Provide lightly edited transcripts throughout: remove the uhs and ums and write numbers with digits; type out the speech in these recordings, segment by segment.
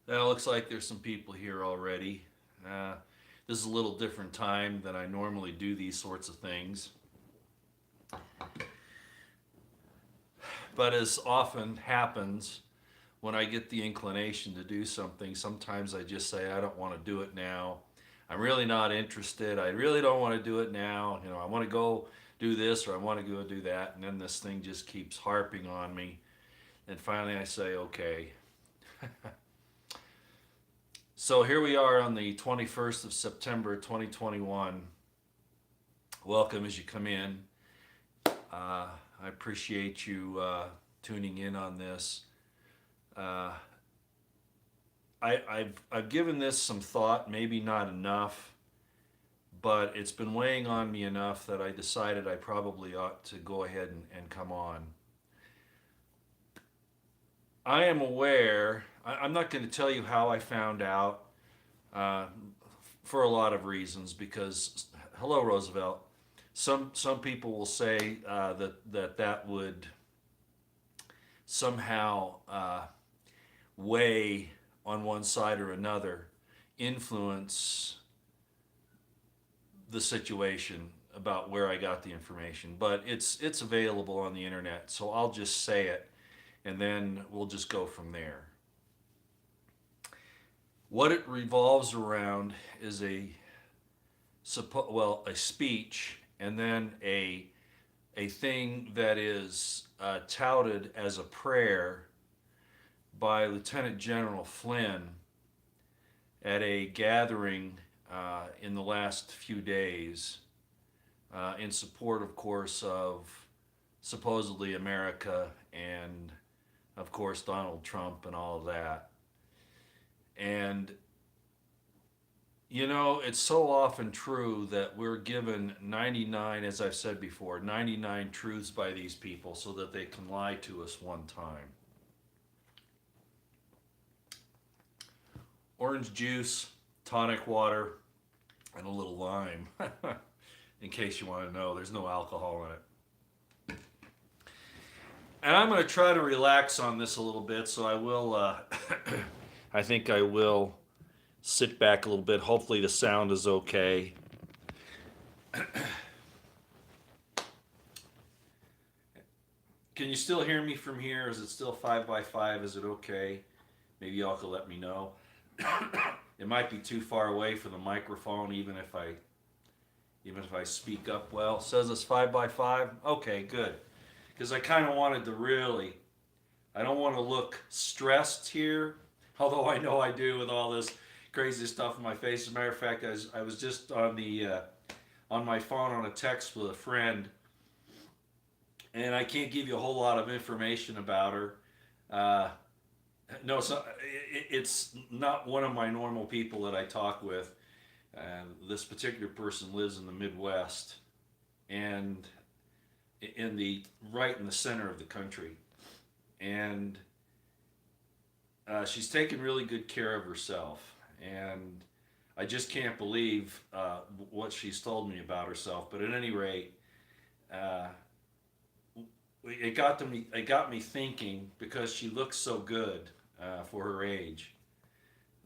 Well, looks like there's some people here already. Uh, this is a little different time than I normally do these sorts of things. But as often happens, when I get the inclination to do something, sometimes I just say, I don't want to do it now. I'm really not interested. I really don't want to do it now. I want to go do this or I want to go do that. And then this thing just keeps harping on me. And finally I say, okay. So here we are on the 21st of September 2021. Welcome as you come in. I appreciate you tuning in on this. Uh, I've given this some thought, maybe not enough, but it's been weighing on me enough that I decided I probably ought to go ahead and come on. I am aware, I'm not going to tell you how I found out uh, for a lot of reasons because, hello, Roosevelt. Some people will say that would somehow weigh on one side or another, influence the situation about where I got the information. But it's available on the internet, so I'll just say it, and then we'll just go from there. What it revolves around is a speech, and then a thing that is touted as a prayer by Lieutenant General Flynn at a gathering in the last few days in support, of course, of supposedly America and, of course, Donald Trump and all of that. And, it's so often true that we're given 99, as I've said before, 99 truths by these people so that they can lie to us one time. Orange juice, tonic water, and a little lime. In case you want to know, there's no alcohol in it. And I'm going to try to relax on this a little bit, so I will, I think I will sit back a little bit. Hopefully the sound is okay. Can you still hear me from here? Is it still 5 by 5? Is it okay? Maybe y'all could let me know. It might be too far away for the microphone, even if I speak up well. It says it's 5 by 5. Okay, good. Because I kind of wanted to really, I don't want to look stressed here, although I know I do with all this crazy stuff in my face. As a matter of fact, I was just on my phone on a text with a friend, and I can't give you a whole lot of information about her. Uh, no, so it's not one of my normal people that I talk with. This particular person lives in the Midwest and right in the center of the country, and she's taken really good care of herself. And I just can't believe what she's told me about herself. But at any rate, uh, it got me thinking because she looks so good for her age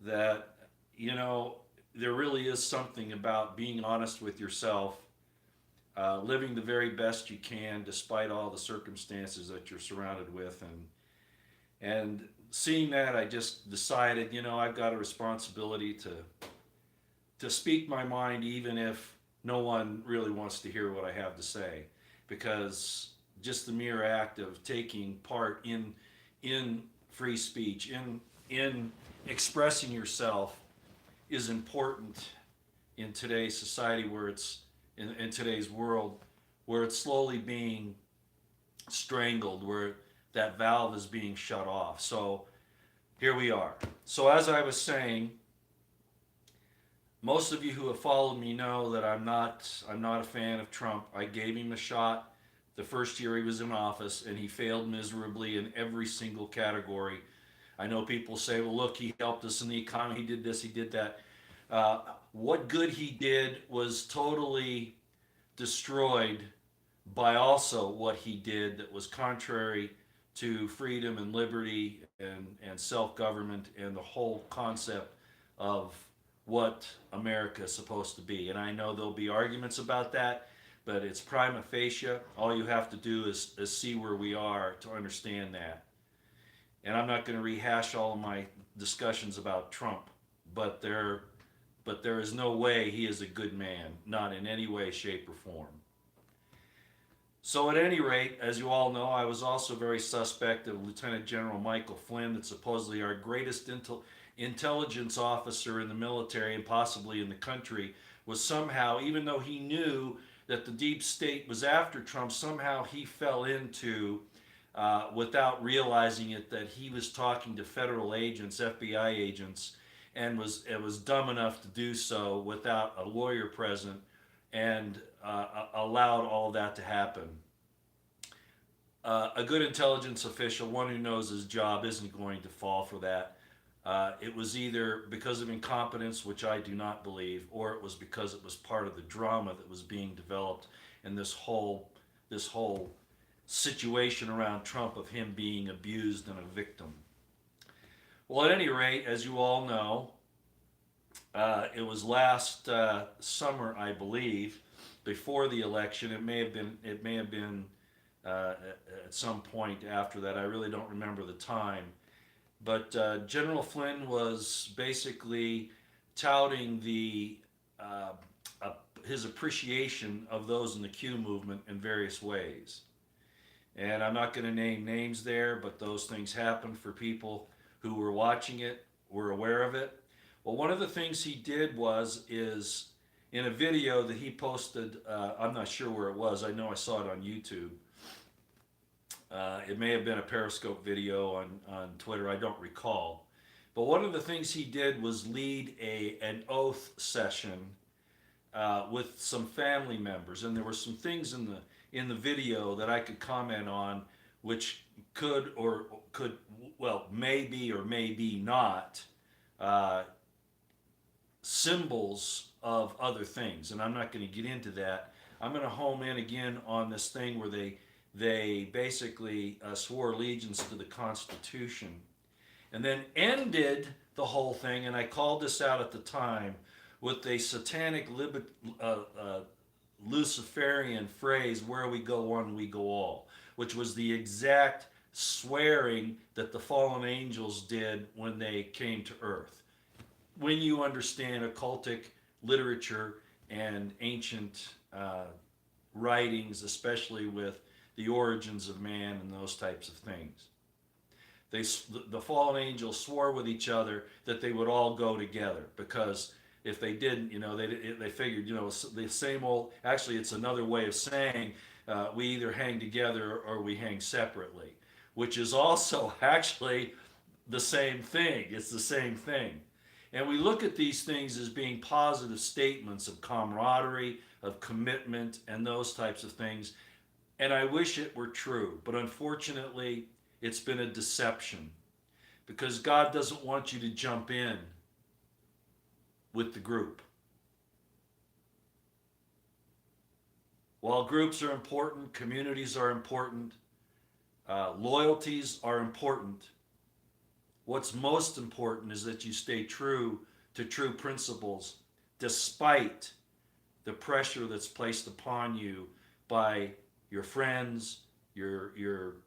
that there really is something about being honest with yourself, living the very best you can despite all the circumstances that you're surrounded with, and seeing that, I just decided, I've got a responsibility to speak my mind, even if no one really wants to hear what I have to say, because just the mere act of taking part in free speech, in expressing yourself, is important in today's society, where it's in today's world, where it's slowly being strangled, where that valve is being shut off. So here we are. So as I was saying, most of you who have followed me know that I'm not a fan of Trump. I gave him a shot the first year he was in office, and he failed miserably in every single category. I know people say, well, look, he helped us in the economy, he did this, he did that. What good he did was totally destroyed by also what he did that was contrary to freedom and liberty and self-government and the whole concept of what America is supposed to be. And I know there'll be arguments about that, but it's prima facie. All you have to do is see where we are to understand that. And I'm not going to rehash all of my discussions about Trump, but there is no way he is a good man, not in any way, shape, or form. So, at any rate, as you all know, I was also very suspect of Lieutenant General Michael Flynn, that supposedly our greatest intelligence officer in the military and possibly in the country, was somehow, even though he knew that the deep state was after Trump, somehow he fell into, without realizing it, that he was talking to federal agents, FBI agents, and was dumb enough to do so without a lawyer present, and allowed all that to happen. A good intelligence official, one who knows his job, isn't going to fall for that. It was either because of incompetence, which I do not believe, or it was because it was part of the drama that was being developed in this whole situation around Trump, of him being abused and a victim. Well, at any rate, as you all know, it was last summer, I believe, before the election. It may have been. It may have been at some point after that. I really don't remember the time. But General Flynn was basically touting his appreciation of those in the Q movement in various ways. And I'm not going to name names there, but those things happened for people who were watching it, were aware of it. Well, one of the things he did is in a video that he posted, I'm not sure where it was, I know I saw it on YouTube. It may have been a Periscope video on Twitter, I don't recall. But one of the things he did was lead an oath session with some family members, and there were some things in the video that I could comment on, which maybe or maybe not symbols of other things, and I'm not going to get into that. I'm going to home in again on this thing where they basically swore allegiance to the Constitution, and then ended the whole thing, and I called this out at the time, with a satanic Luciferian phrase, "Where we go one, we go all," which was the exact swearing that the fallen angels did when they came to earth. When you understand occultic literature and ancient writings, especially with the origins of man and those types of things. The fallen angels swore with each other that they would all go together, because if they didn't, they figured, the same old, actually it's another way of saying we either hang together or we hang separately, which is also actually the same thing. It's the same thing. And we look at these things as being positive statements of camaraderie, of commitment, and those types of things. And I wish it were true, but unfortunately, it's been a deception, because God doesn't want you to jump in with the group. While groups are important, communities are important, loyalties are important, what's most important is that you stay true to true principles, despite the pressure that's placed upon you by your friends, your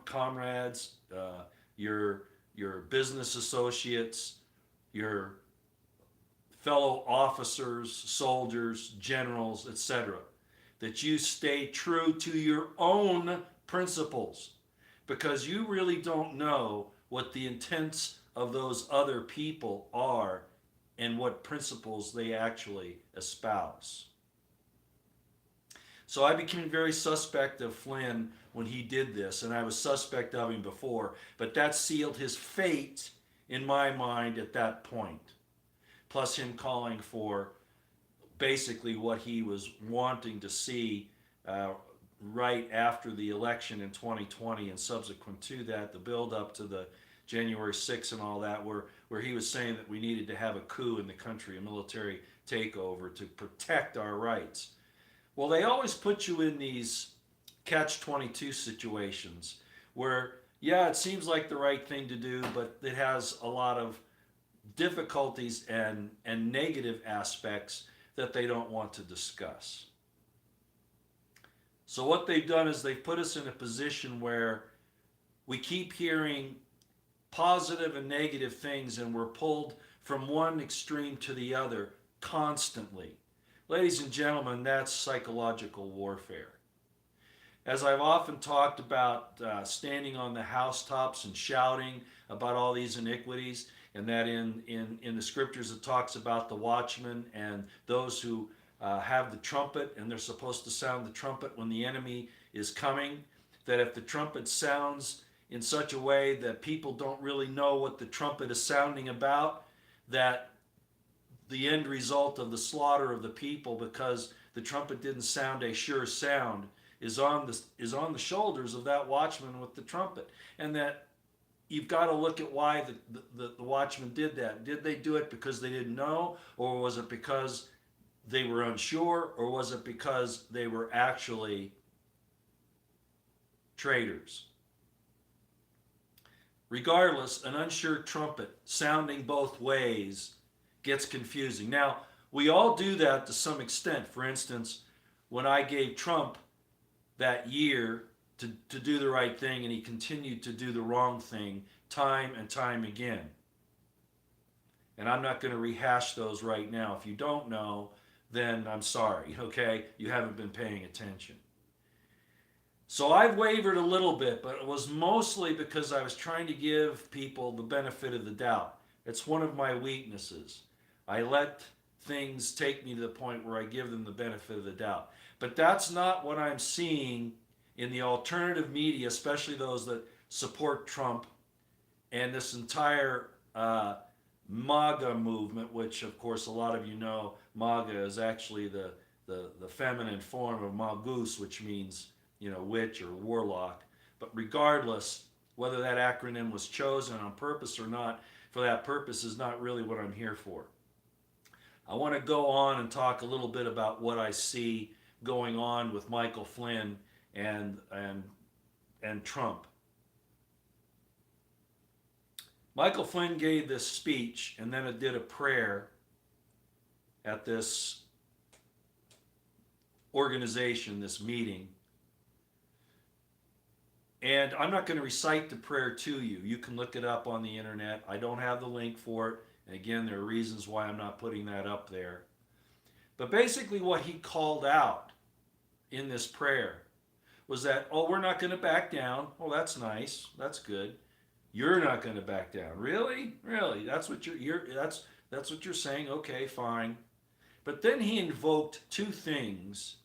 comrades, your business associates, your fellow officers, soldiers, generals, etc. That you stay true to your own principles, because you really don't know what the intents of those other people are and what principles they actually espouse. So I became very suspect of Flynn when he did this, and I was suspect of him before, but that sealed his fate in my mind at that point. Plus him calling for basically what he was wanting to see right after the election in 2020 and subsequent to that, the build up to the January 6th and all that, where he was saying that we needed to have a coup in the country, a military takeover to protect our rights. Well, they always put you in these catch-22 situations where Yeah, it seems like the right thing to do, but it has a lot of difficulties and negative aspects that they don't want to discuss. So what they've done is they've put us in a position where we keep hearing positive and negative things, and we're pulled from one extreme to the other constantly. Ladies and gentlemen, that's psychological warfare. As I've often talked about, standing on the housetops and shouting about all these iniquities, and that in the scriptures it talks about the watchmen and those who have the trumpet, and they're supposed to sound the trumpet when the enemy is coming. That if the trumpet sounds in such a way that people don't really know what the trumpet is sounding about, that the end result of the slaughter of the people, because the trumpet didn't sound a sure sound, is on the shoulders of that watchman with the trumpet. And that you've got to look at why the watchman did that. Did they do it because they didn't know, or was it because they were unsure, or was it because they were actually traitors? Regardless, an unsure trumpet sounding both ways gets confusing. Now, we all do that to some extent. For instance, when I gave Trump that year to do the right thing, and he continued to do the wrong thing time and time again. And I'm not going to rehash those right now. If you don't know, then I'm sorry, okay? You haven't been paying attention. So I've wavered a little bit, but it was mostly because I was trying to give people the benefit of the doubt. It's one of my weaknesses. I let things take me to the point where I give them the benefit of the doubt. But that's not what I'm seeing in the alternative media, especially those that support Trump and this entire MAGA movement, which of course a lot of you know, MAGA is actually the feminine form of Magus, which means, witch or warlock. But regardless, whether that acronym was chosen on purpose or not, for that purpose is not really what I'm here for. I want to go on and talk a little bit about what I see going on with Michael Flynn and Trump. Michael Flynn gave this speech, and then it did a prayer at this organization, this meeting. And I'm not going to recite the prayer to you. You can look it up on the internet. I don't have the link for it. And again, there are reasons why I'm not putting that up there. But basically what he called out in this prayer was that, we're not going to back down. Oh, that's nice. That's good. You're not going to back down. Really? Really? That's what that's what you're saying? Okay, fine. But then he invoked two things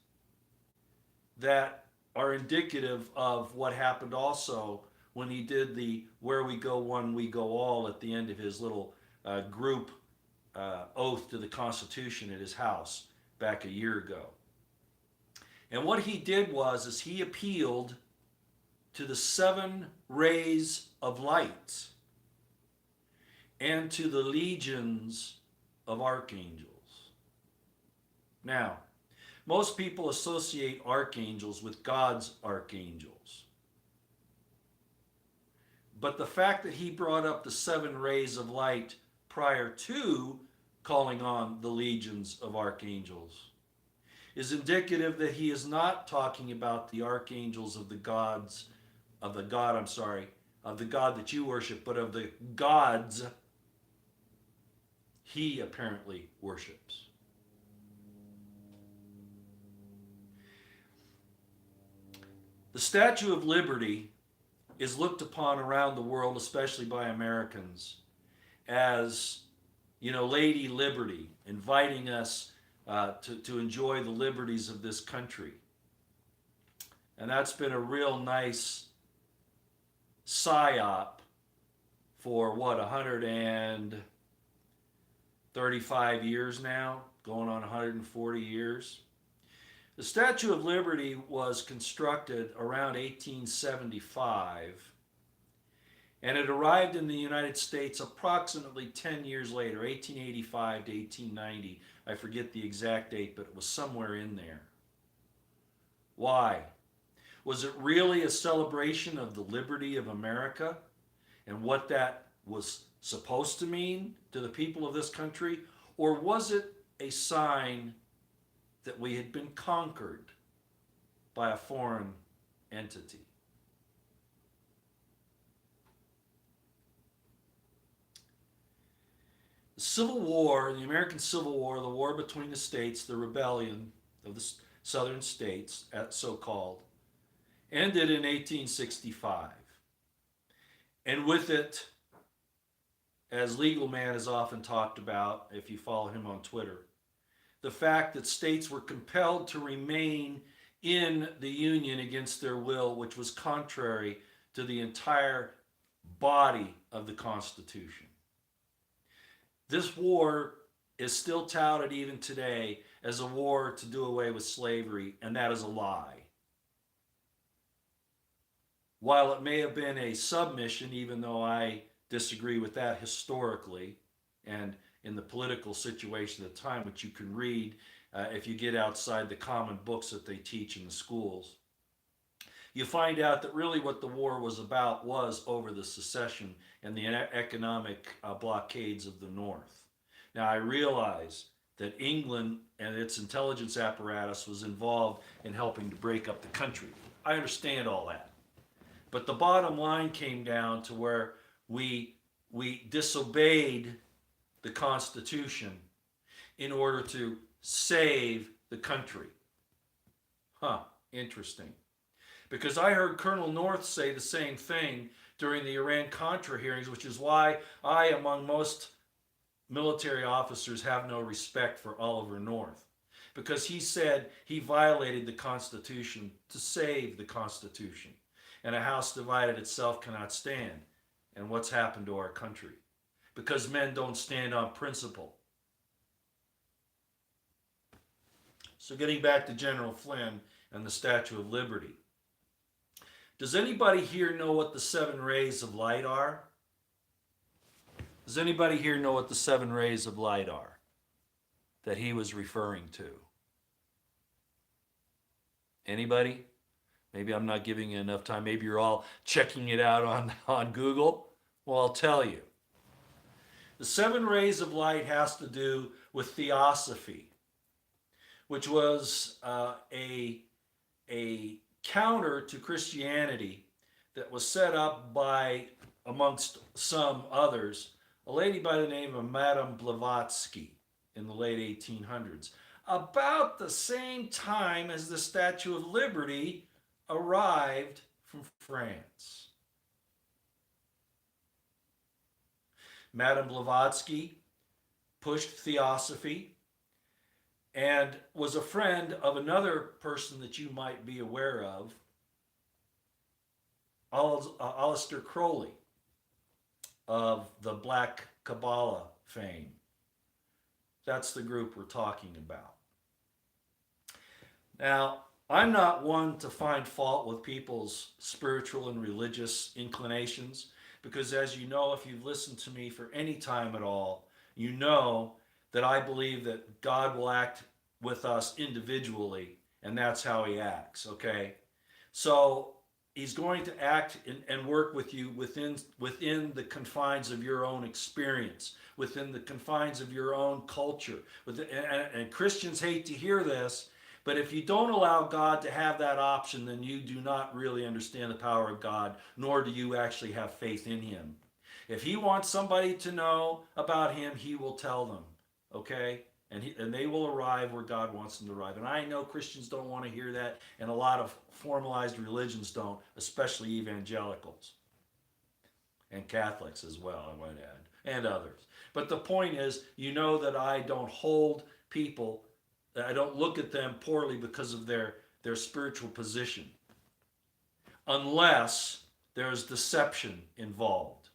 that are indicative of what happened also when he did the "Where we go one, we go all" at the end of his little group oath to the Constitution at his house back a year ago. And what he did is he appealed to the 7 rays of light and to the legions of archangels. Now, most people associate archangels with God's archangels. But the fact that he brought up the 7 rays of light prior to calling on the legions of archangels is indicative that he is not talking about the archangels of the God that you worship, but of the gods he apparently worships. The Statue of Liberty is looked upon around the world, especially by Americans, as, Lady Liberty, inviting us to enjoy the liberties of this country. And that's been a real nice psyop for 135 years now, going on 140 years. The Statue of Liberty was constructed around 1875, and it arrived in the United States approximately 10 years later, 1885 to 1890. I forget the exact date, but it was somewhere in there. Why? Was it really a celebration of the liberty of America and what that was supposed to mean to the people of this country? Or was it a sign that we had been conquered by a foreign entity? The Civil War, the American Civil War, the war between the states, the rebellion of the southern states, so called, ended in 1865. And with it, as Legal Man has often talked about, if you follow him on Twitter, the fact that states were compelled to remain in the Union against their will, which was contrary to the entire body of the Constitution. This war is still touted even today as a war to do away with slavery, and that is a lie. While it may have been a submission, even though I disagree with that historically and in the political situation at the time, which you can read if you get outside the common books that they teach in the schools, you find out that really what the war was about was over the secession and the economic blockades of the North. Now, I realize that England and its intelligence apparatus was involved in helping to break up the country. I understand all that. But the bottom line came down to where we disobeyed the Constitution in order to save the country. Interesting. Because I heard Colonel North say the same thing during the Iran-Contra hearings, which is why I, among most military officers, have no respect for Oliver North. Because he said he violated the Constitution to save the Constitution. And a house divided itself cannot stand. And what's happened to our country? Because men don't stand on principle. So getting back to General Flynn and the Statue of Liberty. Does anybody here know what the 7 rays of light are? Does anybody here know what the 7 rays of light are that he was referring to? Anybody? Maybe I'm not giving you enough time. Maybe you're all checking it out on Google. Well, I'll tell you. The 7 rays of light has to do with theosophy, which was a counter to Christianity that was set up by, amongst some others, a lady by the name of Madame Blavatsky in the late 1800s, about the same time as the Statue of Liberty arrived from France. Madame Blavatsky pushed theosophy and was a friend of another person that you might be aware of, Aleister Crowley of the Black Kabbalah fame. That's the group we're talking about. Now, I'm not one to find fault with people's spiritual and religious inclinations, because as you know, if you've listened to me for any time at all, you know that I believe that God will act with us individually, and that's how he acts, okay? So he's going to act and work with you within the confines of your own experience, within the confines of your own culture. And Christians hate to hear this, but if you don't allow God to have that option, then you do not really understand the power of God, nor do you actually have faith in him. If he wants somebody to know about him, he will tell them, okay? And they will arrive where God wants them to arrive. And I know Christians don't want to hear that, and a lot of formalized religions don't, especially evangelicals. And Catholics as well, I might add, and others. But the point is, you know that I don't hold people, I don't look at them poorly because of their spiritual position, unless there's deception involved.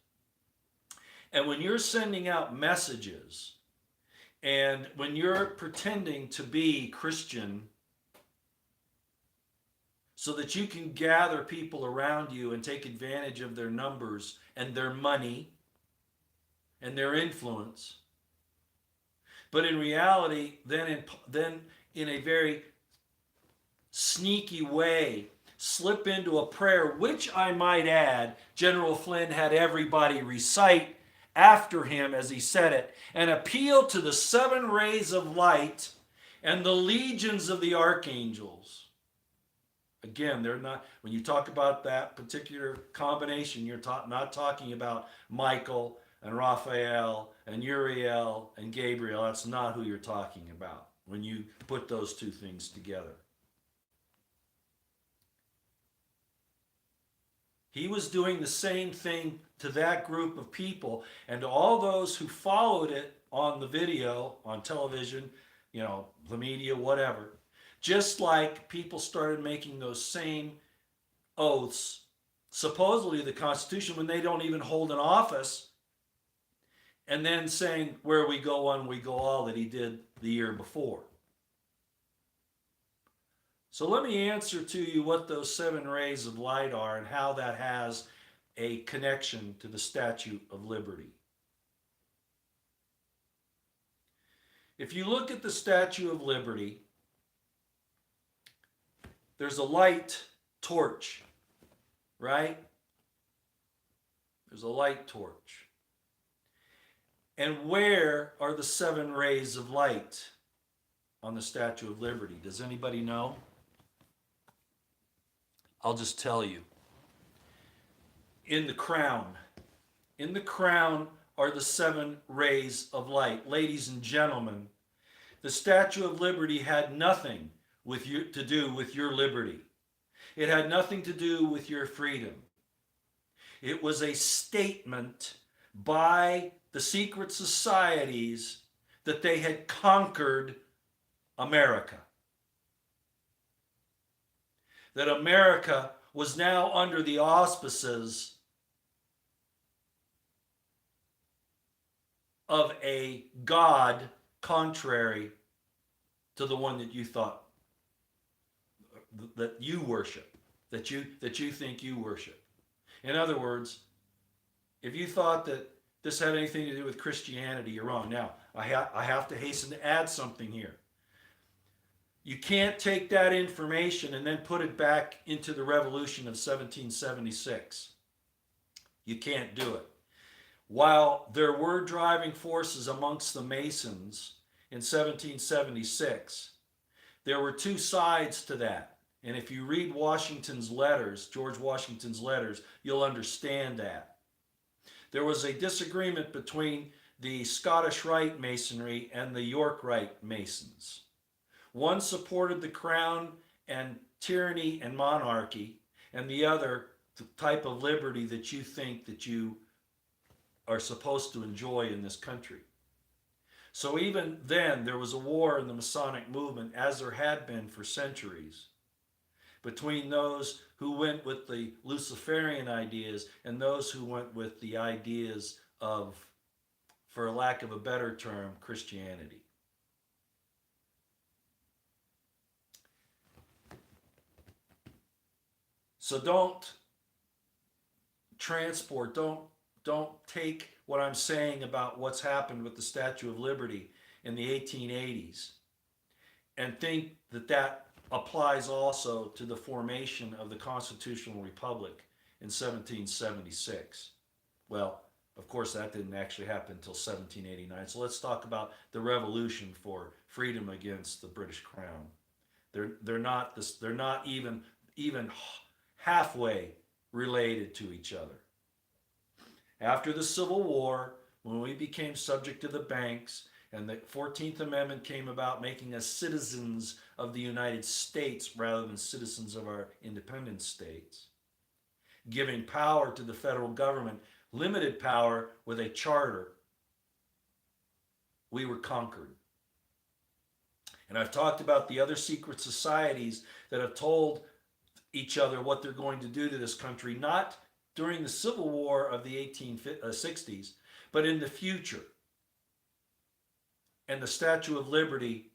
And when you're sending out messages, and when you're pretending to be Christian so that you can gather people around you and take advantage of their numbers and their money and their influence, but in reality, then in a very sneaky way, slip into a prayer, which I might add, General Flynn had everybody recite after him as he said it, an appeal to the 7 rays of light and the legions of the archangels. Again, they're not, when you talk about that particular combination, you're not talking about Michael and Raphael and Uriel and Gabriel. That's not who you're talking about when you put those two things together. He was doing the same thing to that group of people and to all those who followed it on the video, on television, the media, whatever. Just like people started making those same oaths, supposedly the Constitution, when they don't even hold an office, and then saying, where we go one, we go all, that he did the year before. So let me answer to you what those 7 rays of light are and how that has a connection to the Statue of Liberty. If you look at the Statue of Liberty, there's a light torch, right? There's a light torch. And where are the 7 rays of light on the Statue of Liberty? Does anybody know? I'll just tell you. In the crown. In the crown are the 7 rays of light. Ladies and gentlemen, the Statue of Liberty had nothing to do with your liberty. It had nothing to do with your freedom. It was a statement by the secret societies that they had conquered America. That America was now under the auspices of a God contrary to the one that you thought, that you worship, that you think you worship. In other words, if you thought that this had anything to do with Christianity, you're wrong. Now, I have to hasten to add something here. You can't take that information and then put it back into the revolution of 1776. You can't do it. While there were driving forces amongst the Masons in 1776, there were 2 sides to that. And if you read Washington's letters, George Washington's letters, you'll understand that. There was a disagreement between the Scottish Rite Masonry and the York Rite Masons. One supported the crown and tyranny and monarchy, and the other, the type of liberty that you think that you are supposed to enjoy in this country. So even then, there was a war in the Masonic movement, as there had been for centuries, between those who went with the Luciferian ideas and those who went with the ideas of, for lack of a better term, Christianity. So don't take what I'm saying about what's happened with the Statue of Liberty in the 1880s and think that that applies also to the formation of the Constitutional Republic in 1776. Well, of course, that didn't actually happen until 1789. So let's talk about the revolution for freedom against the British Crown. They're not even halfway related to each other. After the Civil War, when we became subject to the banks and the 14th Amendment came about, making us citizens of the United States rather than citizens of our independent states, giving power to the federal government, limited power with a charter, we were conquered. And I've talked about the other secret societies that have told each other what they're going to do to this country, not during the Civil War of the 1860s, but in the future. And the Statue of Liberty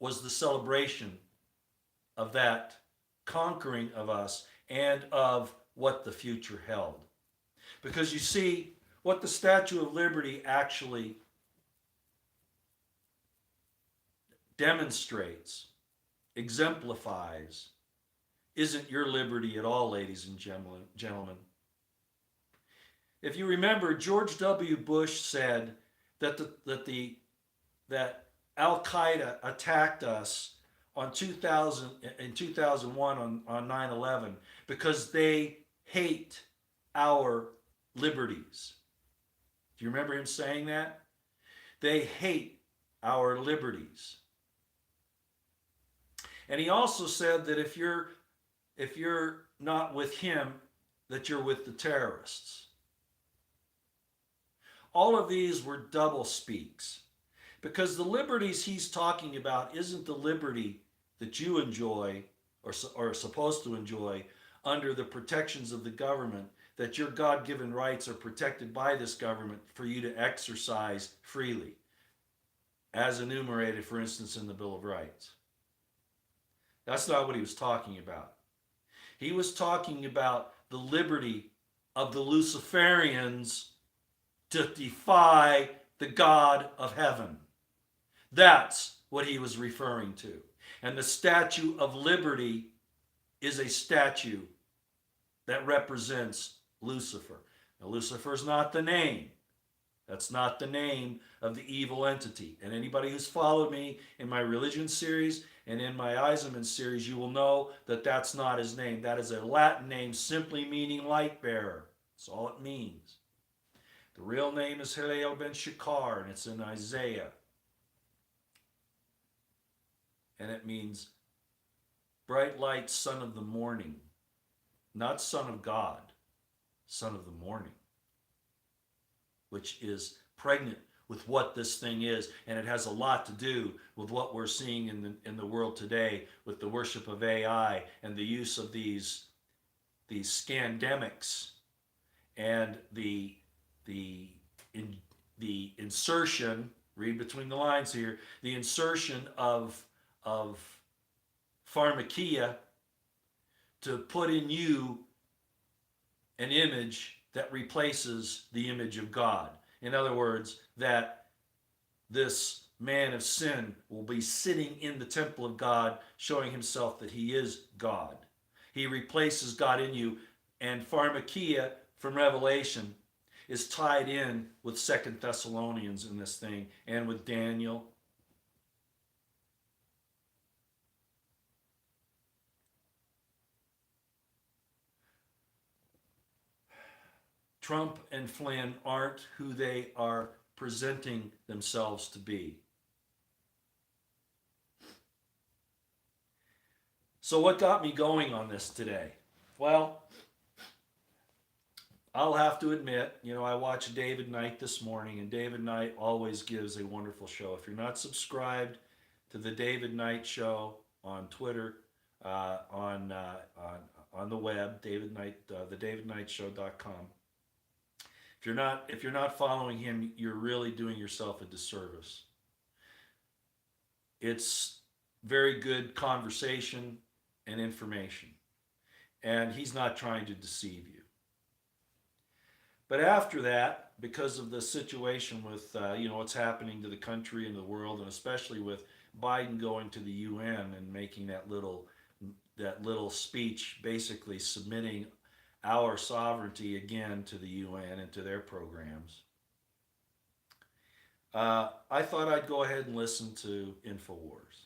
was the celebration of that conquering of us and of what the future held. Because you see, what the Statue of Liberty actually demonstrates, exemplifies, isn't your liberty at all, ladies and gentlemen. If you remember, George W. Bush said that Al Qaeda attacked us on 2000 in 2001 on 9/11 because they hate our liberties. Do you remember him saying that? They hate our liberties. And he also said that if you're not with him, that you're with the terrorists. All of these were double speaks. Because the liberties he's talking about isn't the liberty that you enjoy or are supposed to enjoy under the protections of the government, that your God given rights are protected by this government for you to exercise freely, as enumerated, for instance, in the Bill of Rights. That's not what he was talking about. He was talking about the liberty of the Luciferians to defy the God of heaven. That's what he was referring to. And the Statue of Liberty is a statue that represents Lucifer. Now, Lucifer's not the name. That's not the name of the evil entity. And anybody who's followed me in my religion series and in my Eisenman series, you will know that that's not his name. That is a Latin name simply meaning light bearer. That's all it means. The real name is Hillel ben Shakar, and it's in Isaiah. And it means bright light, son of the morning. Not son of God, son of the morning. Which is pregnant with what this thing is. And it has a lot to do with what we're seeing in the world today with the worship of AI and the use of these scandemics and the insertion, read between the lines here, the insertion of pharmakia to put in you an image that replaces the image of God. In other words, that this man of sin will be sitting in the temple of God, showing himself that he is God. He replaces God in you, and pharmakia from Revelation is tied in with 2 Thessalonians in this thing, and with Daniel. Trump and Flynn aren't who they are presenting themselves to be. So what got me going on this today? Well, I'll have to admit, I watched David Knight this morning, and David Knight always gives a wonderful show. If you're not subscribed to the David Knight Show on Twitter, on the web, David Knight, thedavidknightshow.com. If you're not following him, you're really doing yourself a disservice. It's very good conversation and information, and he's not trying to deceive you. But after that, because of the situation with what's happening to the country and the world, and especially with Biden going to the UN and making that little speech, basically submitting our sovereignty again to the UN and to their programs, I thought I'd go ahead and listen to InfoWars.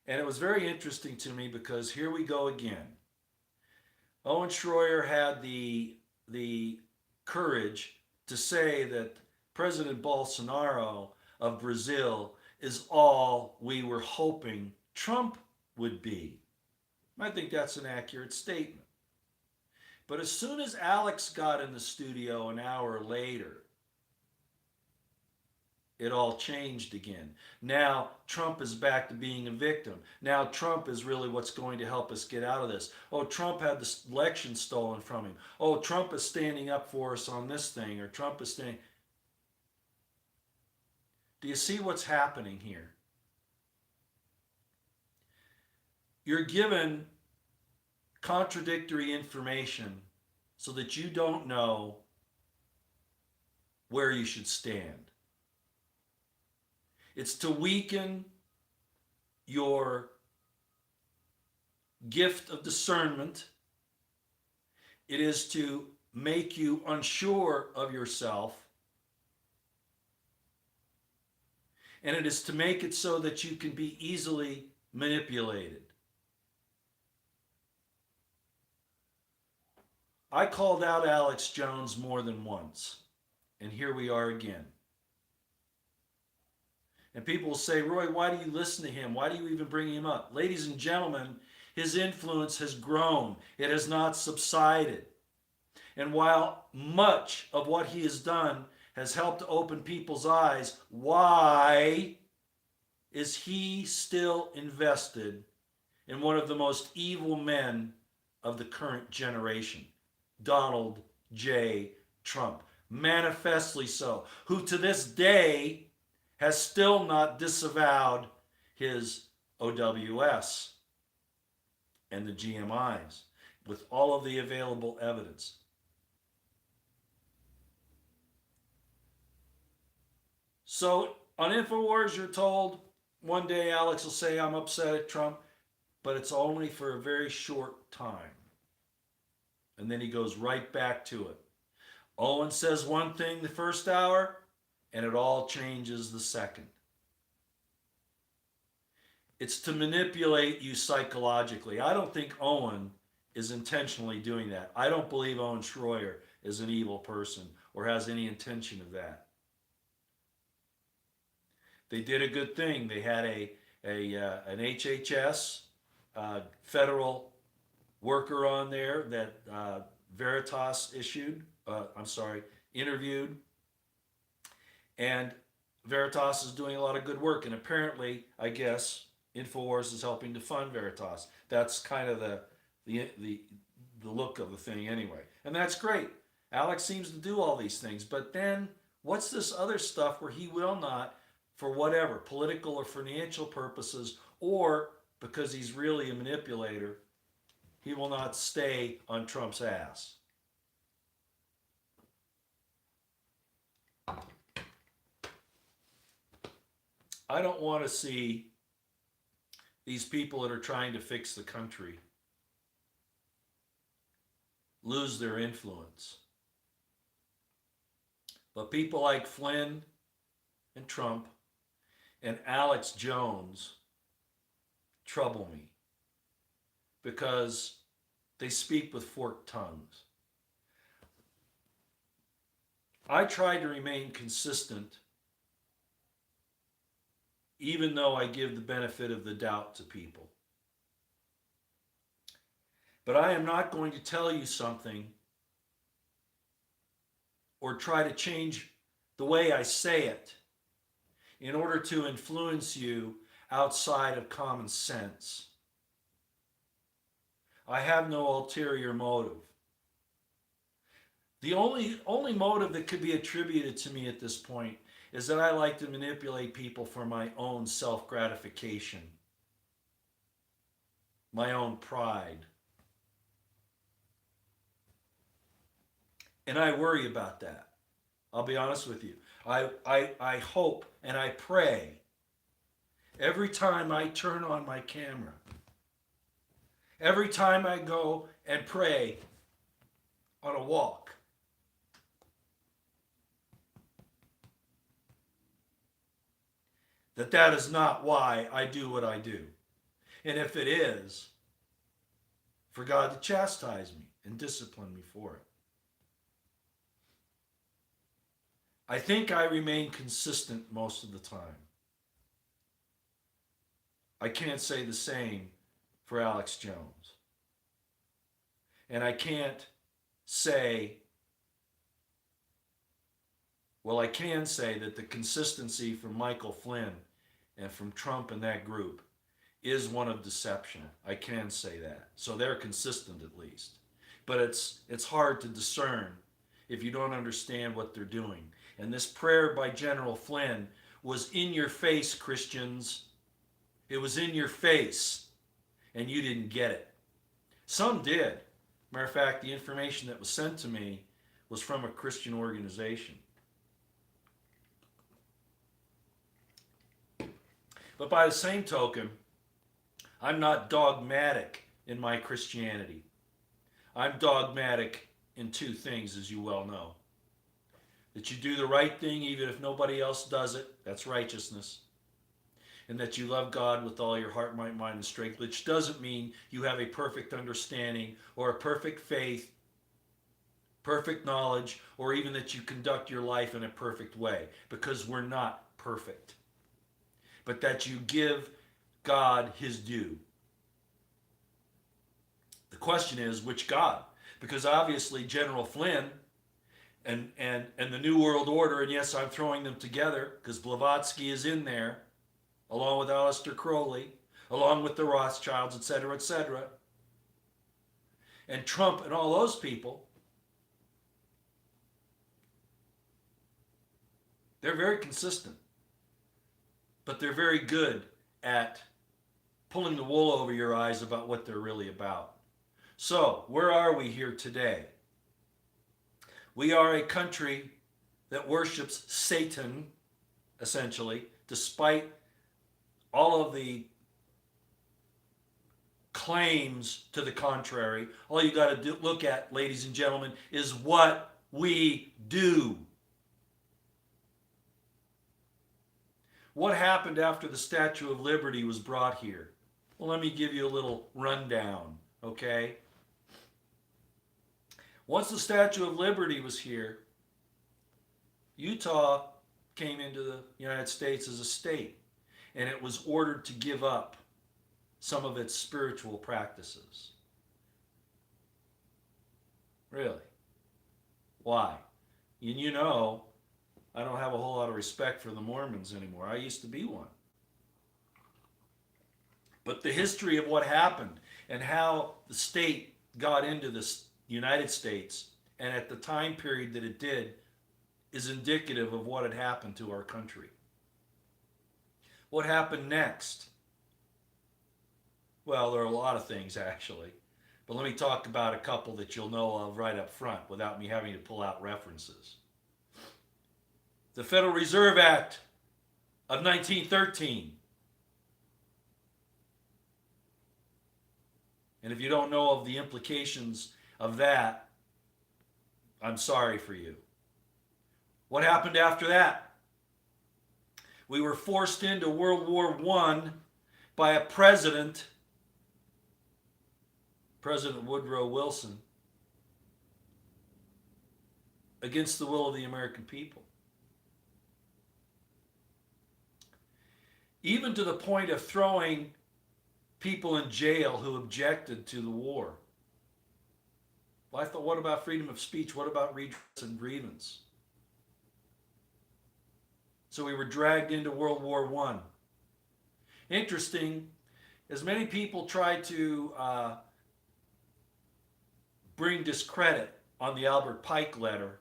And it was very interesting to me because here we go again. Owen Schroyer had the courage to say that President Bolsonaro of Brazil is all we were hoping Trump would be. I think that's an accurate statement. But as soon as Alex got in the studio an hour later, it all changed again. Now Trump is back to being a victim. Now Trump is really what's going to help us get out of this. Oh, Trump had the election stolen from him. Oh, Trump is standing up for us on this thing, or Trump is standing. Do you see what's happening here? You're given contradictory information so that you don't know where you should stand. It's to weaken your gift of discernment. It is to make you unsure of yourself. And it is to make it so that you can be easily manipulated. I called out Alex Jones more than once. And here we are again. And people will say, Roy, why do you listen to him? Why do you even bring him up? Ladies and gentlemen, his influence has grown. It has not subsided. And while much of what he has done has helped to open people's eyes, why is he still invested in one of the most evil men of the current generation, Donald J. Trump? Manifestly so, who to this day has still not disavowed his OWS and the GMIs with all of the available evidence. So on InfoWars, you're told one day Alex will say, I'm upset at Trump, but it's only for a very short time. And then he goes right back to it. Owen says one thing the first hour, and it all changes the second. It's to manipulate you psychologically. I don't think Owen is intentionally doing that. I don't believe Owen Schroyer is an evil person or has any intention of that. They did a good thing. They had an HHS federal worker on there that Veritas interviewed. And Veritas is doing a lot of good work. And apparently, I guess, InfoWars is helping to fund Veritas. That's kind of the look of the thing anyway. And that's great. Alex seems to do all these things. But then, what's this other stuff where he will not, for whatever, political or financial purposes, or because he's really a manipulator, he will not stay on Trump's ass? I don't want to see these people that are trying to fix the country lose their influence. But people like Flynn and Trump and Alex Jones trouble me because they speak with forked tongues. I try to remain consistent even though I give the benefit of the doubt to people. But I am not going to tell you something or try to change the way I say it in order to influence you outside of common sense. I have no ulterior motive. The only motive that could be attributed to me at this point is that I like to manipulate people for my own self-gratification, my own pride. And I worry about that. I'll be honest with you. I hope and I pray every time I turn on my camera, every time I go and pray on a walk, that is not why I do what I do. And if it is, for God to chastise me and discipline me for it. I think I remain consistent most of the time. I can't say the same for Alex Jones. And I can't say, well, I can say that the consistency from Michael Flynn and from Trump and that group is one of deception. I can say that. So they're consistent at least. But it's hard to discern if you don't understand what they're doing. And this prayer by General Flynn was in your face, Christians. It was in your face, and you didn't get it. Some did. Matter of fact, the information that was sent to me was from a Christian organization. But by the same token, I'm not dogmatic in my Christianity. I'm dogmatic in two things, as you well know. That you do the right thing even if nobody else does it, that's righteousness. And that you love God with all your heart, might, mind, and strength, which doesn't mean you have a perfect understanding or a perfect faith, perfect knowledge, or even that you conduct your life in a perfect way, because we're not perfect. But that you give God his due. The question is, which God? Because obviously General Flynn and the New World Order, and yes, I'm throwing them together because Blavatsky is in there, along with Aleister Crowley, along with the Rothschilds, etc., and Trump and all those people, they're very consistent. But they're very good at pulling the wool over your eyes about what they're really about. So, where are we here today? We are a country that worships Satan, essentially, despite all of the claims to the contrary. All you got to look at, ladies and gentlemen, is what we do. What happened after the Statue of Liberty was brought here? Well, let me give you a little rundown, okay? Once the Statue of Liberty was here, Utah came into the United States as a state, and it was ordered to give up some of its spiritual practices. Really? Why? And you know, I don't have a whole lot of respect for the Mormons anymore. I used to be one. But the history of what happened and how the state got into the United States, and at the time period that it did, is indicative of what had happened to our country. What happened next? Well, there are a lot of things actually, but let me talk about a couple that you'll know of right up front without me having to pull out references. The Federal Reserve Act of 1913. And if you don't know of the implications of that, I'm sorry for you. What happened after that? We were forced into World War I by a president, President Woodrow Wilson, against the will of the American people. Even to the point of throwing people in jail who objected to the war. Well, I thought, what about freedom of speech? What about redress and grievance? So we were dragged into World War I. Interesting, as many people try to bring discredit on the Albert Pike letter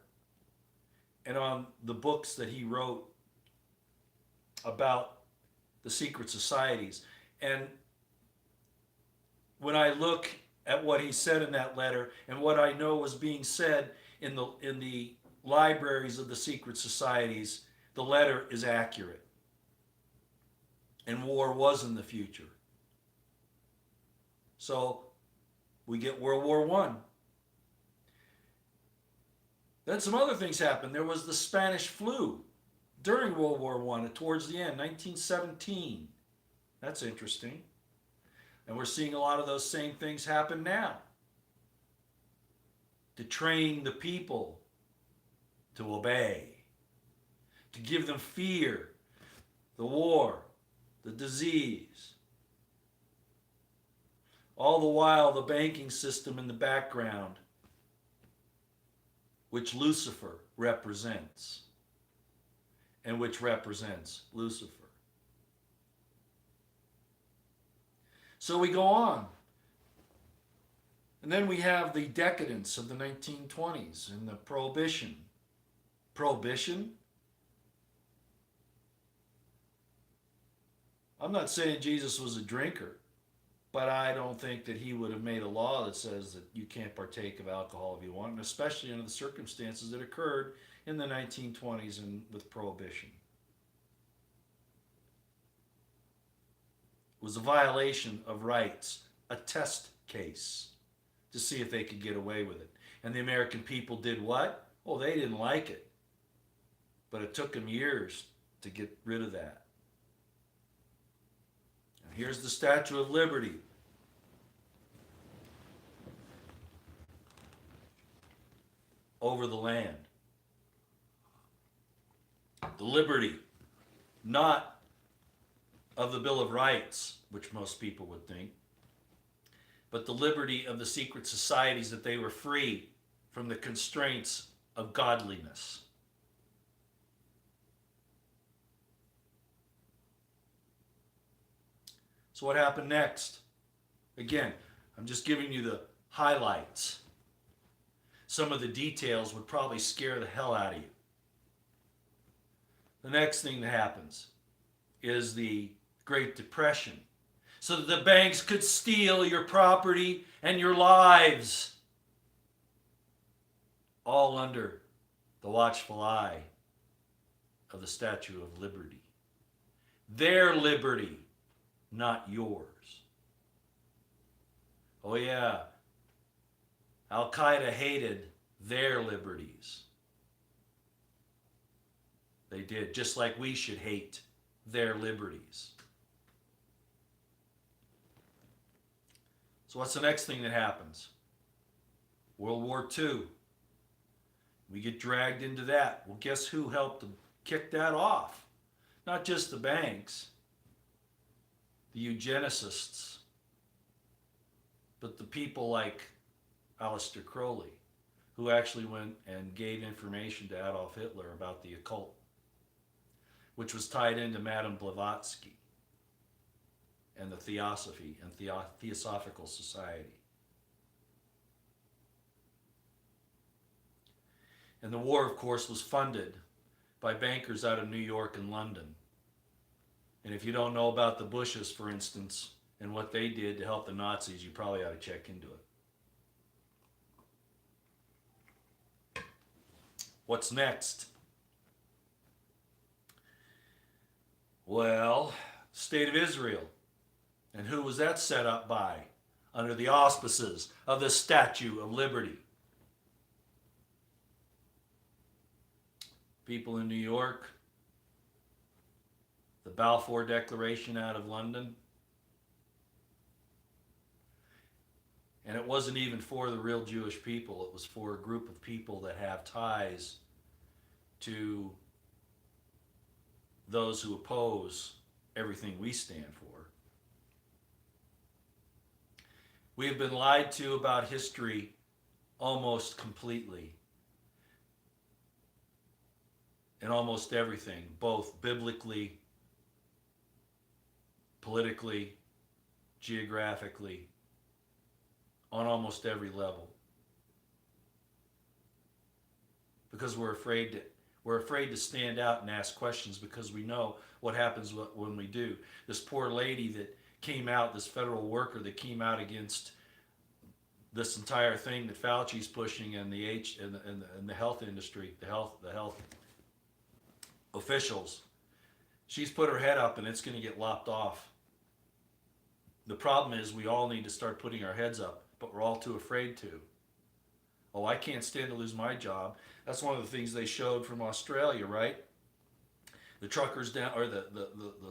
and on the books that he wrote about the secret societies. And when I look at what he said in that letter and what I know was being said in the libraries of the secret societies, the letter is accurate. And war was in the future. So we get World War I. Then some other things happened. There was the Spanish flu during World War I, towards the end, 1917. That's interesting. And we're seeing a lot of those same things happen now. To train the people to obey. To give them fear, the war, the disease. All the while, the banking system in the background, which Lucifer represents, and which represents Lucifer. So we go on. And then we have the decadence of the 1920s and the prohibition. Prohibition? I'm not saying Jesus was a drinker, but I don't think that he would have made a law that says that you can't partake of alcohol if you want, and especially under the circumstances that occurred in the 1920s and with prohibition. It was a violation of rights, a test case to see if they could get away with it. And the American people did what? Oh, they didn't like it. But it took them years to get rid of that. And here's the Statue of Liberty. Over the land. The liberty, not of the Bill of Rights, which most people would think, but the liberty of the secret societies, that they were free from the constraints of godliness. So what happened next? Again, I'm just giving you the highlights. Some of the details would probably scare the hell out of you. The next thing that happens is the Great Depression, so that the banks could steal your property and your lives, all under the watchful eye of the Statue of Liberty. Their liberty, not yours. Oh yeah, Al-Qaeda hated their liberties. They did, just like we should hate their liberties. So what's the next thing that happens? World War II. We get dragged into that. Well, guess who helped to kick that off? Not just the banks, the eugenicists, but the people like Aleister Crowley, who actually went and gave information to Adolf Hitler about the occult, which was tied into Madame Blavatsky and the Theosophy and Theosophical Society. And the war, of course, was funded by bankers out of New York and London. And if you don't know about the Bushes, for instance, and what they did to help the Nazis, you probably ought to check into it. What's next? Well, State of Israel. And who was that set up by? Under the auspices of the Statue of Liberty. People in New York, the Balfour Declaration out of London. And it wasn't even for the real Jewish people. It was for a group of people that have ties to those who oppose everything we stand for. We have been lied to about history almost completely. In almost everything, both biblically, politically, geographically, on almost every level. Because we're afraid to stand out and ask questions, because we know what happens when we do. This poor lady that came out, this federal worker that came out against this entire thing that Fauci's pushing, and the health industry, the health officials, she's put her head up and it's going to get lopped off. The problem is we all need to start putting our heads up, but we're all too afraid to. Oh, I can't stand to lose my job. That's one of the things they showed from Australia, right? The truckers down, or the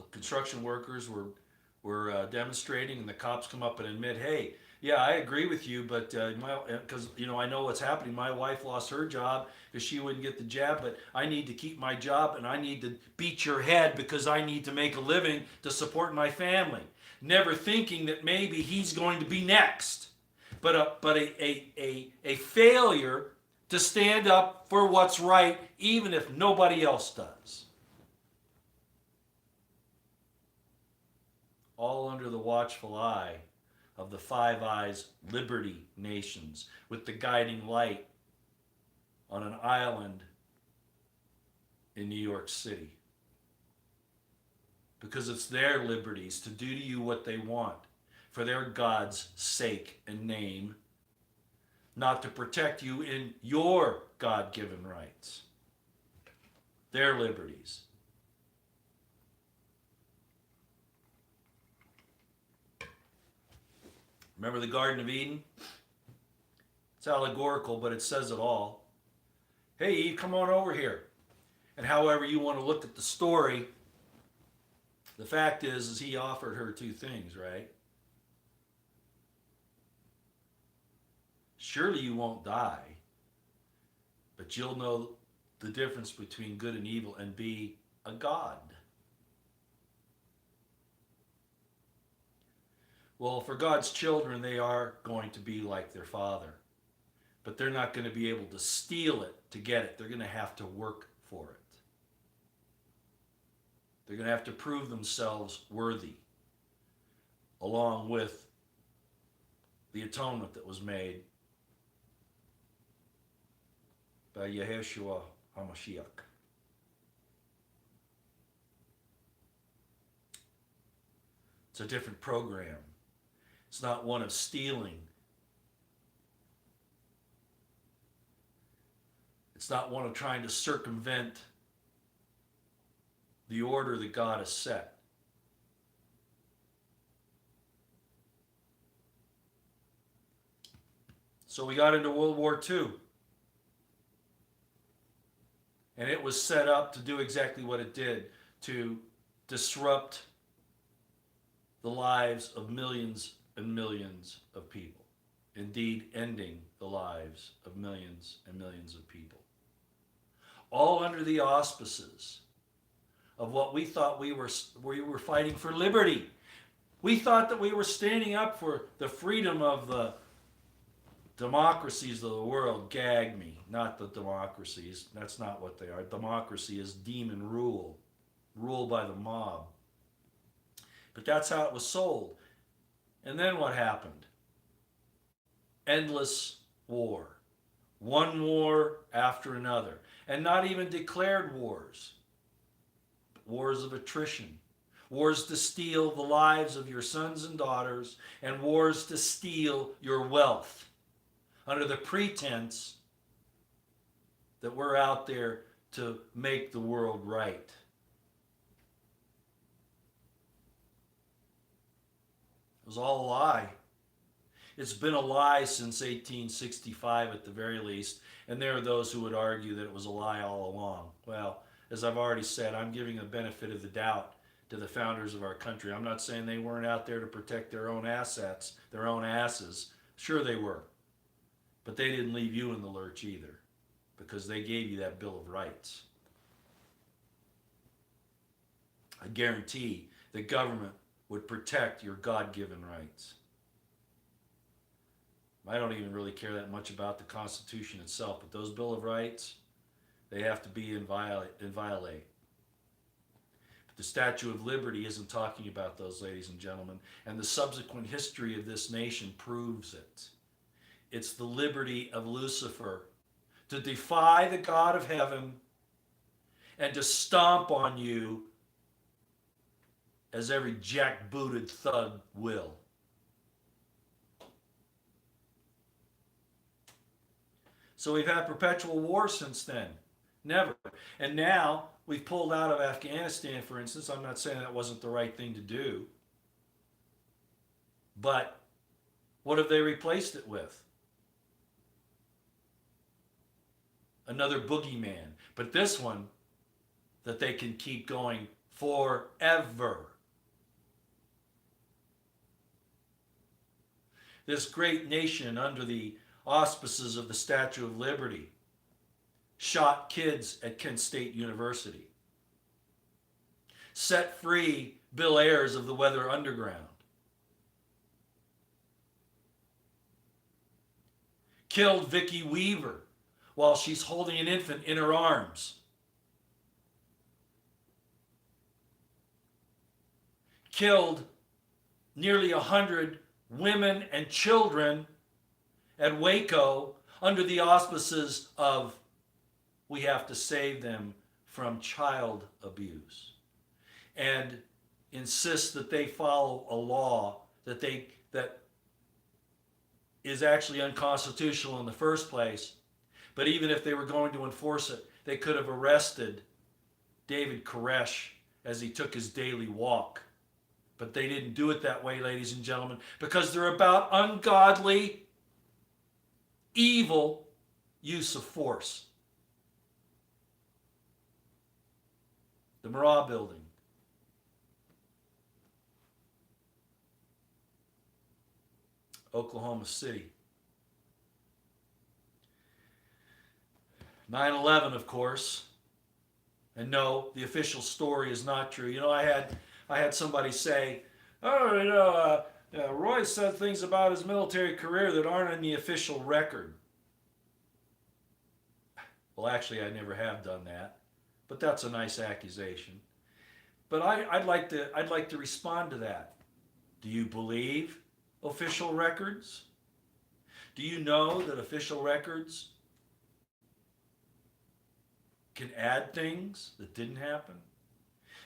construction workers were demonstrating, and the cops come up and admit, hey, yeah, I agree with you, but because I know what's happening. My wife lost her job because she wouldn't get the jab, but I need to keep my job, and I need to beat your head because I need to make a living to support my family. Never thinking that maybe he's going to be next, but a failure to stand up for what's right, even if nobody else does. All under the watchful eye of the Five Eyes Liberty Nations, with the guiding light on an island in New York City. Because it's their liberties to do to you what they want for their God's sake and name, not to protect you in your God-given rights. Their liberties. Remember the Garden of Eden? It's allegorical, but it says it all. Hey, Eve, come on over here. And however you want to look at the story, the fact is he offered her two things, right? Surely you won't die, but you'll know the difference between good and evil and be a god. Well, for God's children, they are going to be like their father. But they're not going to be able to steal it to get it. They're going to have to work for it. They're going to have to prove themselves worthy, along with the atonement that was made by Yeshua HaMashiach. It's a different program. It's not one of stealing. It's not one of trying to circumvent the order that God has set. So we got into World War II. And it was set up to do exactly what it did, to disrupt the lives of millions and millions of people. Indeed, ending the lives of millions and millions of people. All under the auspices of what we thought we were fighting for liberty. We thought that we were standing up for the freedom of the democracies of the world. Gag me, not the democracies. That's not what they are. Democracy is demon rule by the mob. But that's how it was sold. And then what happened? Endless war. One war after another. And not even declared wars. But wars of attrition. Wars to steal the lives of your sons and daughters. And wars to steal your wealth. Under the pretense that we're out there to make the world right. It was all a lie. It's been a lie since 1865 at the very least, and there are those who would argue that it was a lie all along. Well, as I've already said, I'm giving the benefit of the doubt to the founders of our country. I'm not saying they weren't out there to protect their own assets, their own asses. Sure they were. But they didn't leave you in the lurch either, because they gave you that Bill of Rights. I guarantee the government would protect your God-given rights. I don't even really care that much about the Constitution itself, but those Bill of Rights, they have to be inviolate. But the Statue of Liberty isn't talking about those, ladies and gentlemen, and the subsequent history of this nation proves it. It's the liberty of Lucifer to defy the God of heaven and to stomp on you as every jackbooted thug will. So we've had perpetual war since then. Never. And now we've pulled out of Afghanistan, for instance. I'm not saying that wasn't the right thing to do. But what have they replaced it with? Another boogeyman. But this one that they can keep going forever. This great nation under the auspices of the Statue of Liberty shot kids at Kent State University. Set free Bill Ayers of the Weather Underground. Killed Vicki Weaver while she's holding an infant in her arms. Killed nearly 100 women and children at Waco under the auspices of we have to save them from child abuse, and insist that they follow a law that is actually unconstitutional in the first place. But even if they were going to enforce it, they could have arrested David Koresh as he took his daily walk But they didn't do it that way, ladies and gentlemen, because they're about ungodly, evil use of force. The Murrah building. Oklahoma City. 9/11, of course. And no, the official story is not true. You know, I had somebody say, "Oh, Roy said things about his military career that aren't in the official record." Well, actually, I never have done that, but that's a nice accusation. But I'd like to respond to that. Do you believe official records? Do you know that official records can add things that didn't happen?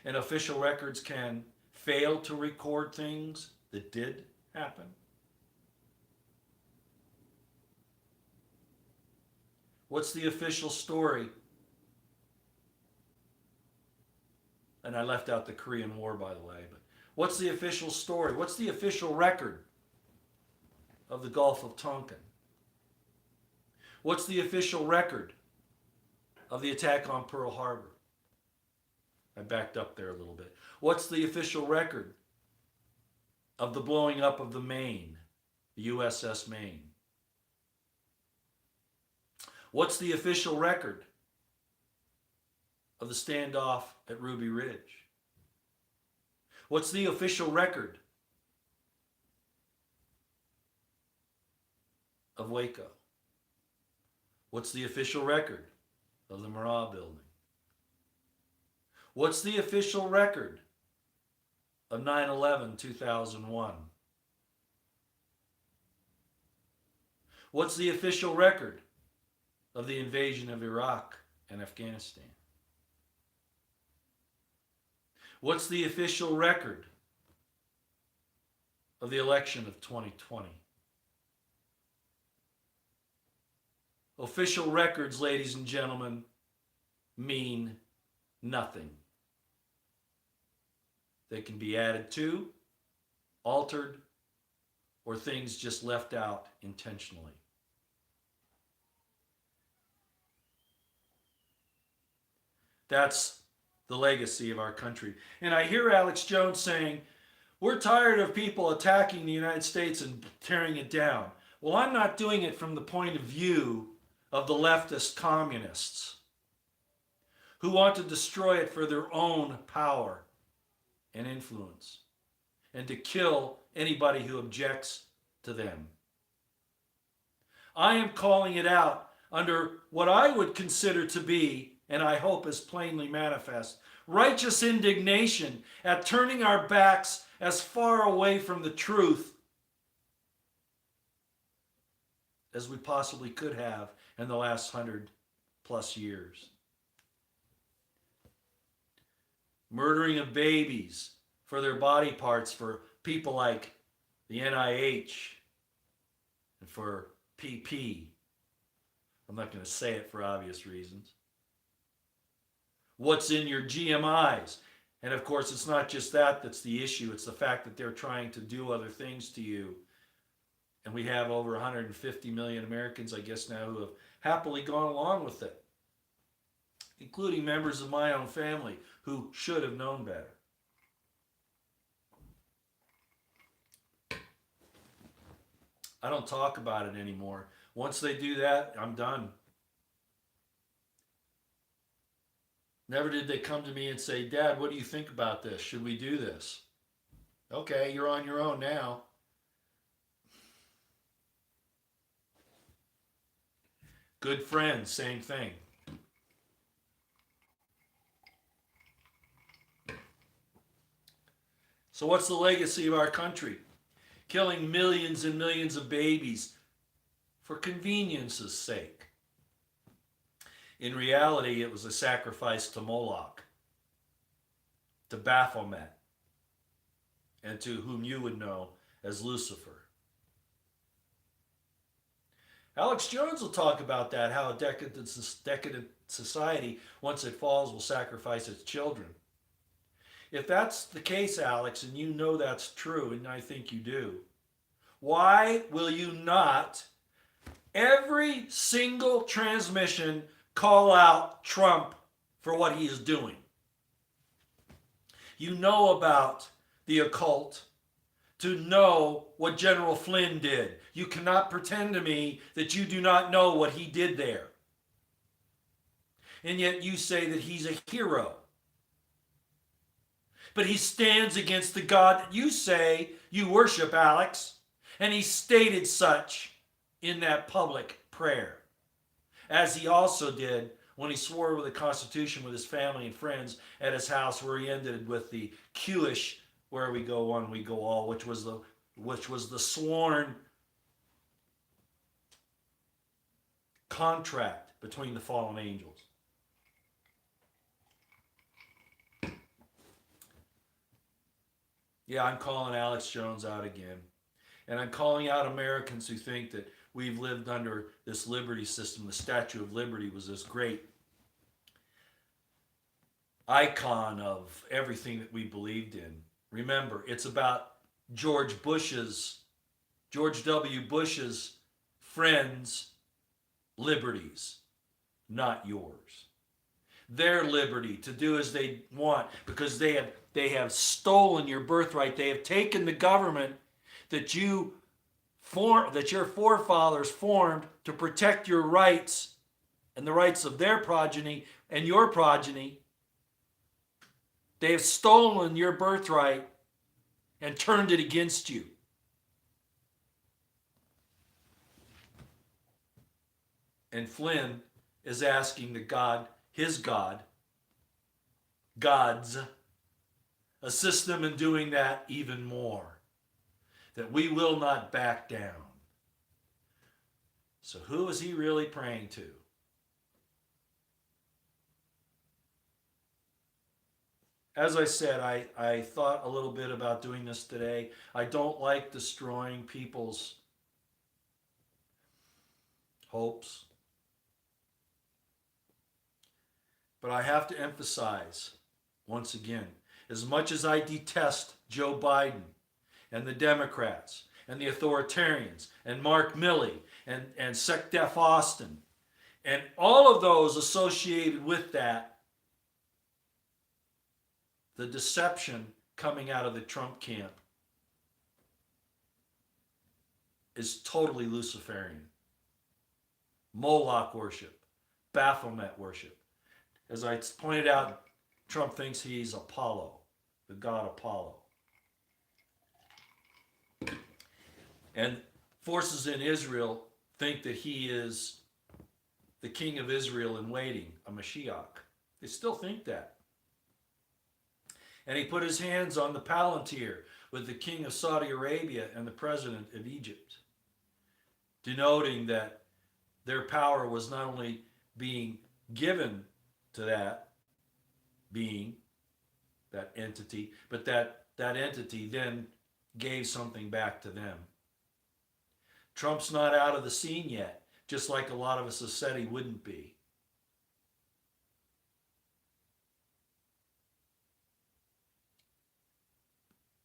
And official records can fail to record things that did happen? What's the official story? And I left out the Korean War, by the way. But what's the official story? What's the official record of the Gulf of Tonkin? What's the official record of the attack on Pearl Harbor? I backed up there a little bit. What's the official record of the blowing up of the Maine, the USS Maine? What's the official record of the standoff at Ruby Ridge? What's the official record of Waco? What's the official record of the Murrah building? What's the official record of 9/11/2001? What's the official record of the invasion of Iraq and Afghanistan? What's the official record of the election of 2020? Official records, ladies and gentlemen, mean nothing. They can be added to, altered, or things just left out intentionally. That's the legacy of our country. And I hear Alex Jones saying, we're tired of people attacking the United States and tearing it down. Well, I'm not doing it from the point of view of the leftist communists who want to destroy it for their own power and influence and to kill anybody who objects to them. I am calling it out under what I would consider to be, and I hope is plainly manifest, righteous indignation at turning our backs as far away from the truth as we possibly could have in the last 100+ years. Murdering of babies for their body parts for people like the NIH and for PP. I'm not going to say it for obvious reasons. What's in your GMIs? And of course, it's not just that that's the issue. It's the fact that they're trying to do other things to you. And we have over 150 million Americans, I guess now, who have happily gone along with it, including members of my own family who should have known better. I don't talk about it anymore. Once they do that, I'm done. Never did they come to me and say, Dad, what do you think about this? Should we do this? Okay, you're on your own now. Good friends, same thing. So what's the legacy of our country? Killing millions and millions of babies for convenience's sake. In reality, it was a sacrifice to Moloch, to Baphomet, and to whom you would know as Lucifer. Alex Jones will talk about that, how a decadent society, once it falls, will sacrifice its children. If that's the case, Alex, and you know that's true, and I think you do, why will you not, every single transmission, call out Trump for what he is doing? You know about the occult to know what General Flynn did. You cannot pretend to me that you do not know what he did there. And yet you say that he's a hero. But he stands against the God that you say you worship, Alex. And he stated such in that public prayer, as he also did when he swore over the Constitution with his family and friends at his house, where he ended with the Q-ish, where we go one, we go all, which was the sworn contract between the fallen angels. Yeah, I'm calling Alex Jones out again. And I'm calling out Americans who think that we've lived under this liberty system. The Statue of Liberty was this great icon of everything that we believed in. Remember, it's about George W. Bush's friends' liberties, not yours. Their liberty to do as they want, because they have stolen your birthright. They have taken the government that your forefathers formed to protect your rights and the rights of their progeny and your progeny. They have stolen your birthright and turned it against you. And Flynn is asking the God, his God, gods, assist them in doing that even more. That we will not back down. So who is he really praying to? As I said, I thought a little bit about doing this today. I don't like destroying people's hopes. But I have to emphasize, once again, as much as I detest Joe Biden and the Democrats and the authoritarians and Mark Milley and SecDef Austin and all of those associated with that, the deception coming out of the Trump camp is totally Luciferian. Moloch worship, Baphomet worship. As I pointed out, Trump thinks he's Apollo, the god Apollo. And forces in Israel think that he is the king of Israel in waiting, a Mashiach. They still think that. And he put his hands on the Palantir with the king of Saudi Arabia and the president of Egypt, denoting that their power was not only being given to that being, that entity, but that entity then gave something back to them. Trump's not out of the scene yet, just like a lot of us have said he wouldn't be.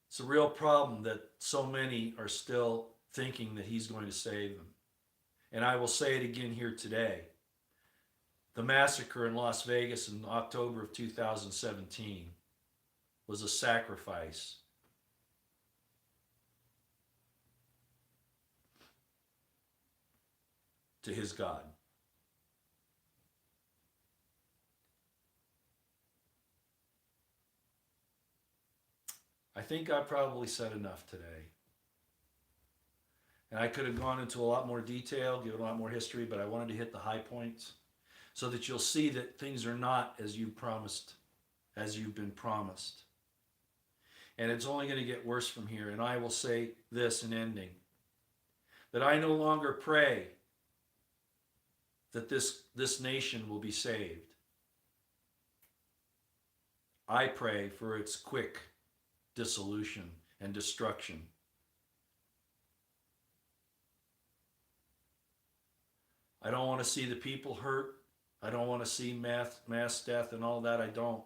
It's a real problem that so many are still thinking that he's going to save them. And I will say it again here today. The massacre in Las Vegas in October of 2017 was a sacrifice to his God. I think I probably said enough today. And I could have gone into a lot more detail, given a lot more history, but I wanted to hit the high points so that you'll see that things are not as you promised, as you've been promised. And it's only going to get worse from here. And I will say this in ending, that I no longer pray that this nation will be saved. I pray for its quick dissolution and destruction. I don't want to see the people hurt. I don't want to see mass death and all that. I don't.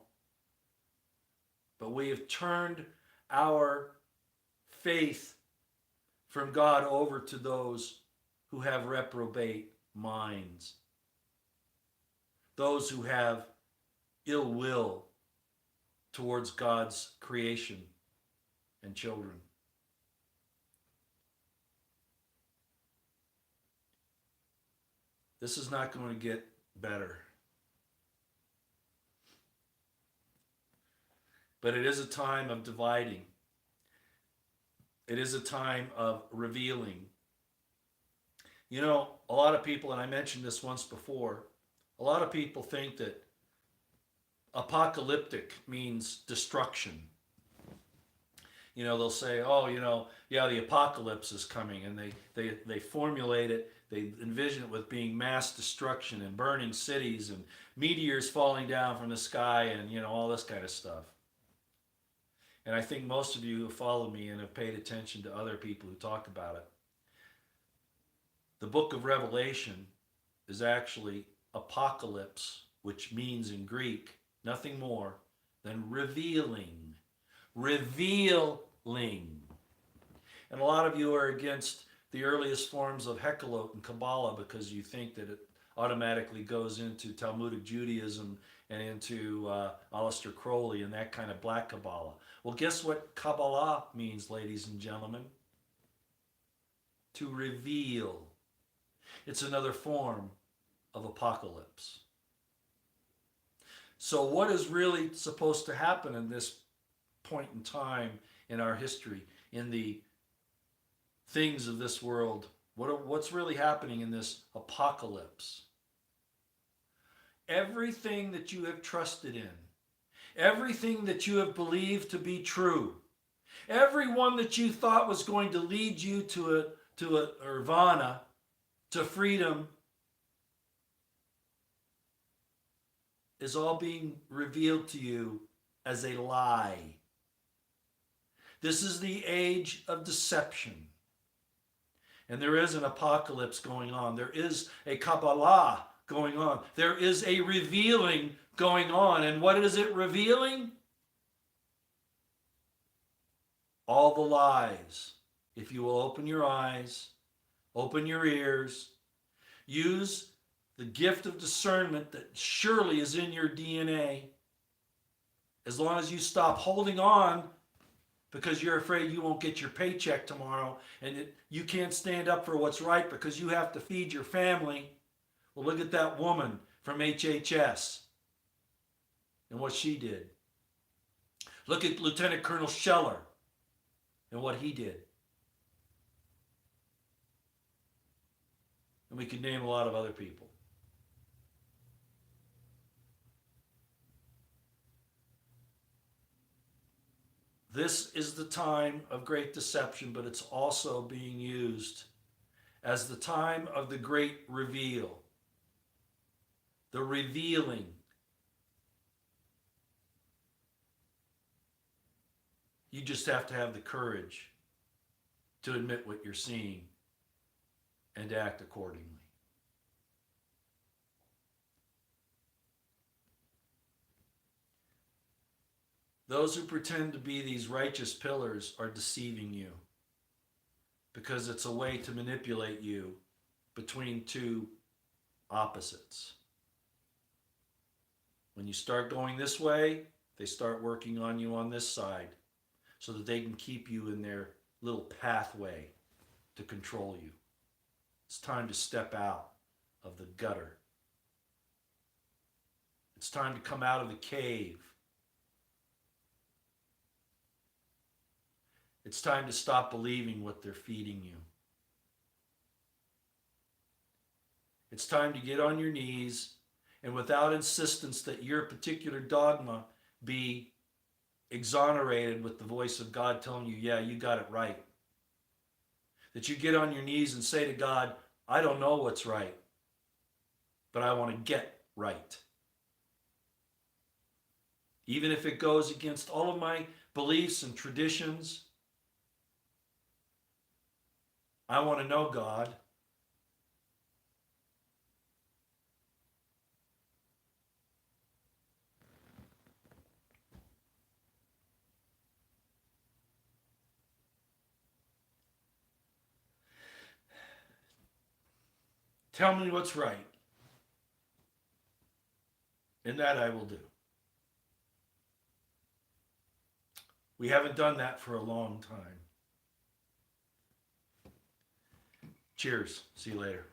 But we have turned our faith from God over to those who have reprobate minds, those who have ill will towards God's creation and children. This is not going to get better. But it is a time of dividing. It is a time of revealing. You know, a lot of people, and I mentioned this once before, a lot of people think that apocalyptic means destruction. You know, they'll say, oh, you know, yeah, the apocalypse is coming, and they formulate it, they envision it with being mass destruction and burning cities and meteors falling down from the sky and, you know, all this kind of stuff. And I think most of you who follow me and have paid attention to other people who talk about it, the book of Revelation is actually apocalypse, which means in Greek nothing more than revealing. Revealing. And a lot of you are against the earliest forms of Hekkelot and Kabbalah because you think that it automatically goes into Talmudic Judaism and into Aleister Crowley and that kind of black Kabbalah. Well, guess what Kabbalah means, ladies and gentlemen? To reveal. It's another form of apocalypse. So what is really supposed to happen in this point in time in our history, in the things of this world? What's really happening in this apocalypse? Everything that you have trusted in, everything that you have believed to be true, everyone that you thought was going to lead you to a nirvana, to freedom, is all being revealed to you as a lie. This is the age of deception. And there is an apocalypse going on. There is a Kabbalah going on. There is a revealing going on. And what is it revealing? All the lies. If you will open your eyes, open your ears, use the gift of discernment that surely is in your DNA. As long as you stop holding on because you're afraid you won't get your paycheck tomorrow and you can't stand up for what's right because you have to feed your family. Well, look at that woman from HHS and what she did. Look at Lieutenant Colonel Scheller and what he did. And we could name a lot of other people. This is the time of great deception, but it's also being used as the time of the great reveal. The revealing. You just have to have the courage to admit what you're seeing and to act accordingly. Those who pretend to be these righteous pillars are deceiving you because it's a way to manipulate you between two opposites. When you start going this way, they start working on you on this side so that they can keep you in their little pathway to control you. It's time to step out of the gutter. It's time to come out of the cave. It's time to stop believing what they're feeding you. It's time to get on your knees and without insistence that your particular dogma be exonerated with the voice of God telling you, yeah, you got it right. That you get on your knees and say to God, I don't know what's right, but I want to get right. Even if it goes against all of my beliefs and traditions, I want to know God. Tell me what's right, and that I will do. We haven't done that for a long time. Cheers. See you later.